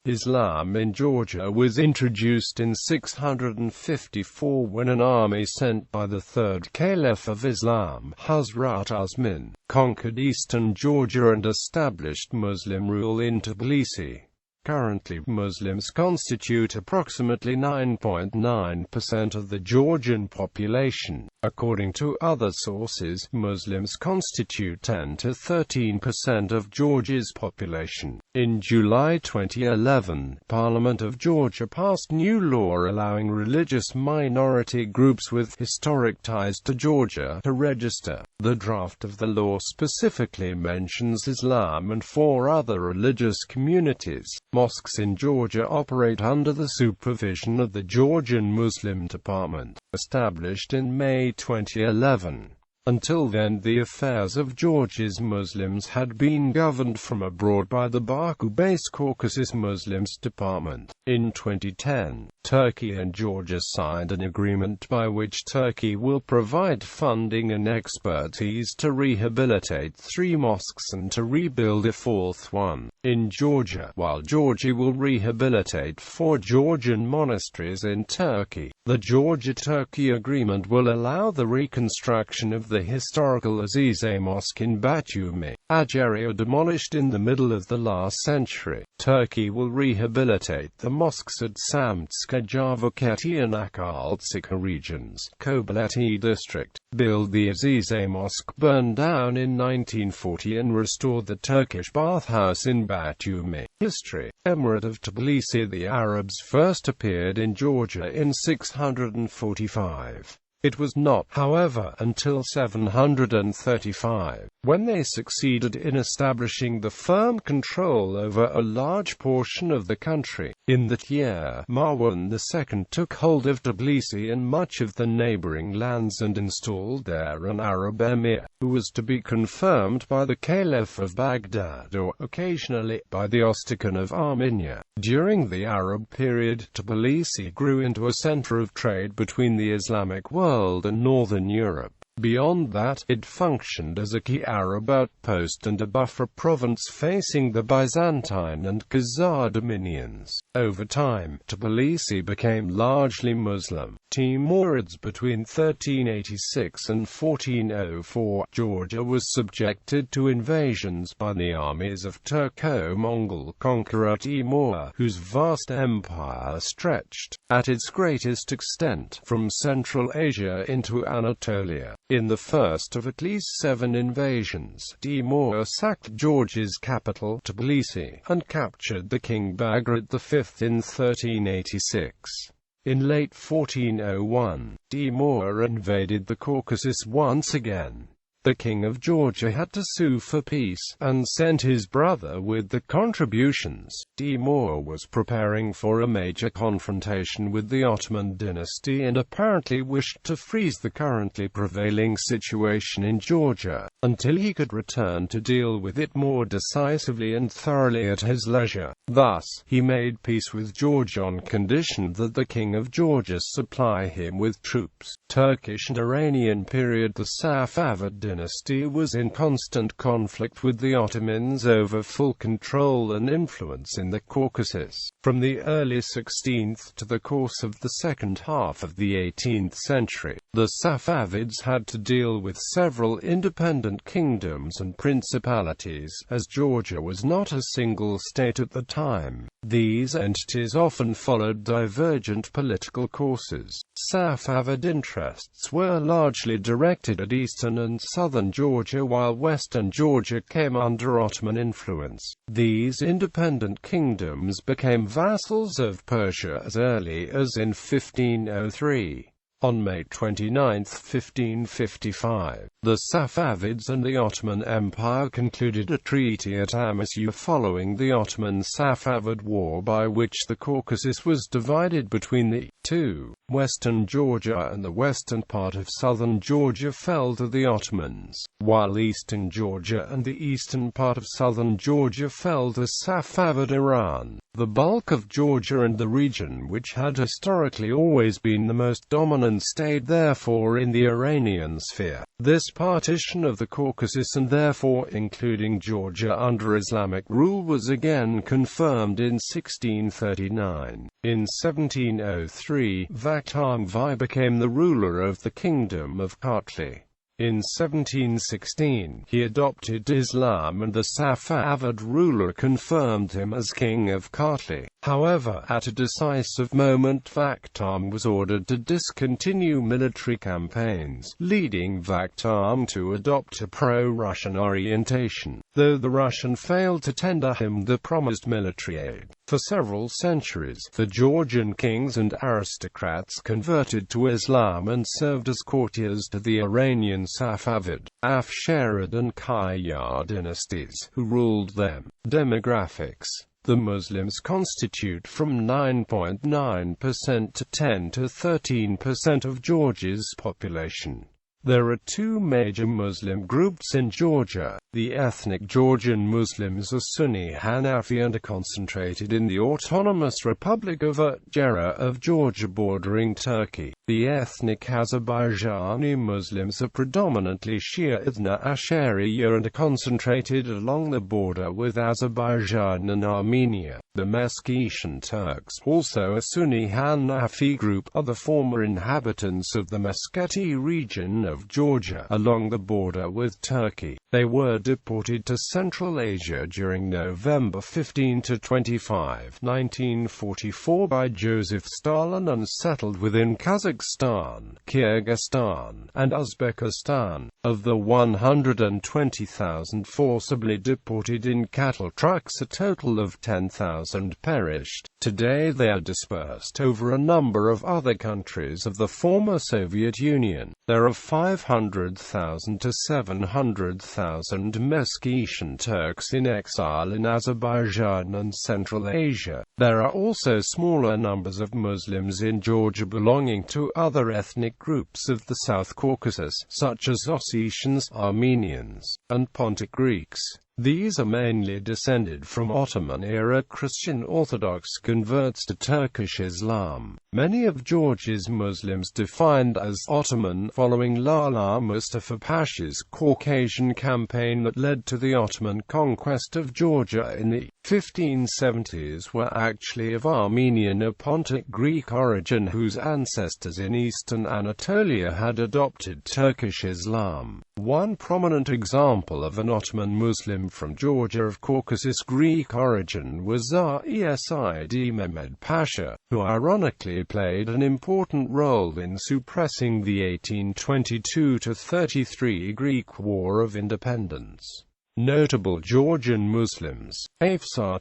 Islam in Georgia was introduced in 654 when an army sent by the Third Caliph of Islam, Hazrat Usman, conquered eastern Georgia and established Muslim rule in Tbilisi. Currently, Muslims constitute approximately 9.9% of the Georgian population. According to other sources, Muslims constitute 10 to 13% of Georgia's population. In July 2011, Parliament of Georgia passed new law allowing religious minority groups with historic ties to Georgia to register. The draft of the law specifically mentions Islam and 4 other religious communities. Mosques in Georgia operate under the supervision of the Georgian Muslim Department, established in May 2011. Until then, the affairs of Georgia's Muslims had been governed from abroad by the Baku-based Caucasus Muslims Department. In 2010, Turkey and Georgia signed an agreement by which Turkey will provide funding and expertise to rehabilitate 3 mosques and to rebuild a 4th one in Georgia, while Georgia will rehabilitate 4 Georgian monasteries in Turkey. The Georgia-Turkey agreement will allow the reconstruction of the historical Azize Mosque in Batumi, Ageria, demolished in the middle of the last century. Turkey will rehabilitate the mosques at Samtska, Javaketi and Akaltsika regions, Kobaleti district, build the Azize Mosque burned down in 1940 and restore the Turkish bathhouse in Batumi. History. Emirate of Tbilisi. The Arabs first appeared in Georgia in 645. It was not, however, until 735, when they succeeded in establishing the firm control over a large portion of the country. In that year, Marwan II took hold of Tbilisi and much of the neighboring lands and installed there an Arab emir, who was to be confirmed by the Caliph of Baghdad or, occasionally, by the Ostikan of Armenia. During the Arab period, Tbilisi grew into a center of trade between the Islamic world and northern Europe. Beyond that, it functioned as a key Arab outpost and a buffer province facing the Byzantine and Khazar dominions. Over time, Tbilisi became largely Muslim. Timurids between 1386 and 1404, Georgia was subjected to invasions by the armies of Turco-Mongol conqueror Timur, whose vast empire stretched, at its greatest extent, from Central Asia into Anatolia. In the first of at least 7 invasions, Timur sacked Georgia's capital, Tbilisi, and captured the king Bagrat V in 1386. In late 1401, Timur invaded the Caucasus once again. The king of Georgia had to sue for peace, and sent his brother with the contributions. Timur was preparing for a major confrontation with the Ottoman dynasty and apparently wished to freeze the currently prevailing situation in Georgia, until he could return to deal with it more decisively and thoroughly at his leisure. Thus, he made peace with Georgia on condition that the king of Georgia supply him with troops. Turkish and Iranian period. The Safavid dynasty was in constant conflict with the Ottomans over full control and influence in the Caucasus. From the early 16th to the course of the second half of the 18th century, the Safavids had to deal with several independent kingdoms and principalities, as Georgia was not a single state at the time. These entities often followed divergent political courses. Safavid interests were largely directed at eastern and southern Georgia, while western Georgia came under Ottoman influence. These independent kingdoms became vassals of Persia as early as in 1503. On May 29, 1555, the Safavids and the Ottoman Empire concluded a treaty at Amasya following the Ottoman-Safavid War, by which the Caucasus was divided between the 2. Western Georgia and the western part of southern Georgia fell to the Ottomans, while eastern Georgia and the eastern part of southern Georgia fell to Safavid Iran. The bulk of Georgia and the region which had historically always been the most dominant stayed therefore in the Iranian sphere. This partition of the Caucasus and therefore including Georgia under Islamic rule was again confirmed in 1639. In 1703, Vakhtang became the ruler of the Kingdom of Kartli. In 1716, he adopted Islam and the Safavid ruler confirmed him as king of Kartli. However, at a decisive moment Vakhtang was ordered to discontinue military campaigns, leading Vakhtang to adopt a pro-Russian orientation, though the Russian failed to tender him the promised military aid. For several centuries, the Georgian kings and aristocrats converted to Islam and served as courtiers to the Iranian Safavid, Afsharid and Qajar dynasties, who ruled them. Demographics. The Muslims constitute from 9.9% to 10 to 13% of Georgia's population. There are two major Muslim groups in Georgia. The ethnic Georgian Muslims are Sunni Hanafi and are concentrated in the Autonomous Republic of Uzbekistan of Georgia bordering Turkey. The ethnic Azerbaijani Muslims are predominantly Shia Ithna Ashariya and are concentrated along the border with Azerbaijan and Armenia. The Meskhetian Turks, also a Sunni Hanafi group, are the former inhabitants of the Meskheti region of Georgia, along the border with Turkey. They were deported to Central Asia during November 15–25, 1944 by Joseph Stalin and settled within Kazakhstan, Kyrgyzstan, and Uzbekistan. Of the 120,000 forcibly deported in cattle trucks, a total of 10,000 perished. Today they are dispersed over a number of other countries of the former Soviet Union. There are 500,000 to 700,000 Meskhetian Turks in exile in Azerbaijan and Central Asia. There are also smaller numbers of Muslims in Georgia belonging to other ethnic groups of the South Caucasus, such as Ossetians, Armenians, and Pontic Greeks. These are mainly descended from Ottoman-era Christian Orthodox converts to Turkish Islam. Many of Georgia's Muslims defined as Ottoman following Lala Mustafa Pasha's Caucasian campaign that led to the Ottoman conquest of Georgia in the 1570s were actually of Armenian or Pontic Greek origin whose ancestors in eastern Anatolia had adopted Turkish Islam. One prominent example of an Ottoman Muslim from Georgia of Caucasus Greek origin was Tsar Esid Mehmed Pasha, who ironically played an important role in suppressing the 1822–33 Greek War of Independence. Notable Georgian Muslims: Afsar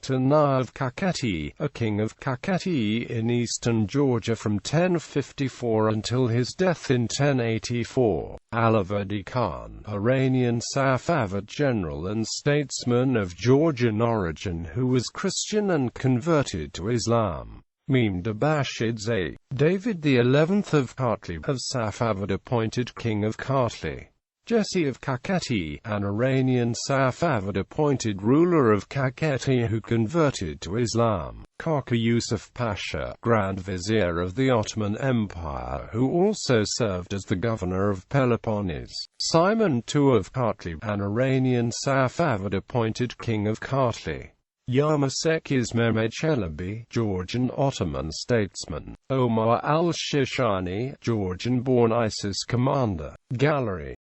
of Kakheti, a king of Kakheti in eastern Georgia from 1054 until his death in 1084. Alivadi Khan, Iranian Safavid general and statesman of Georgian origin who was Christian and converted to Islam. Mehmed Bashid Zay, David XI of Kartli, of Safavid appointed king of Kartli. Jesse of Kakheti, an Iranian Safavid appointed ruler of Kakheti who converted to Islam. Kaka Yusuf Pasha, Grand Vizier of the Ottoman Empire who also served as the governor of Peloponnese. Simon II of Kartli, an Iranian Safavid appointed king of Kartli. Yarmasekiz Mehmed Chelebi, Georgian Ottoman statesman. Omar al-Shishani, Georgian-born ISIS commander. Gallery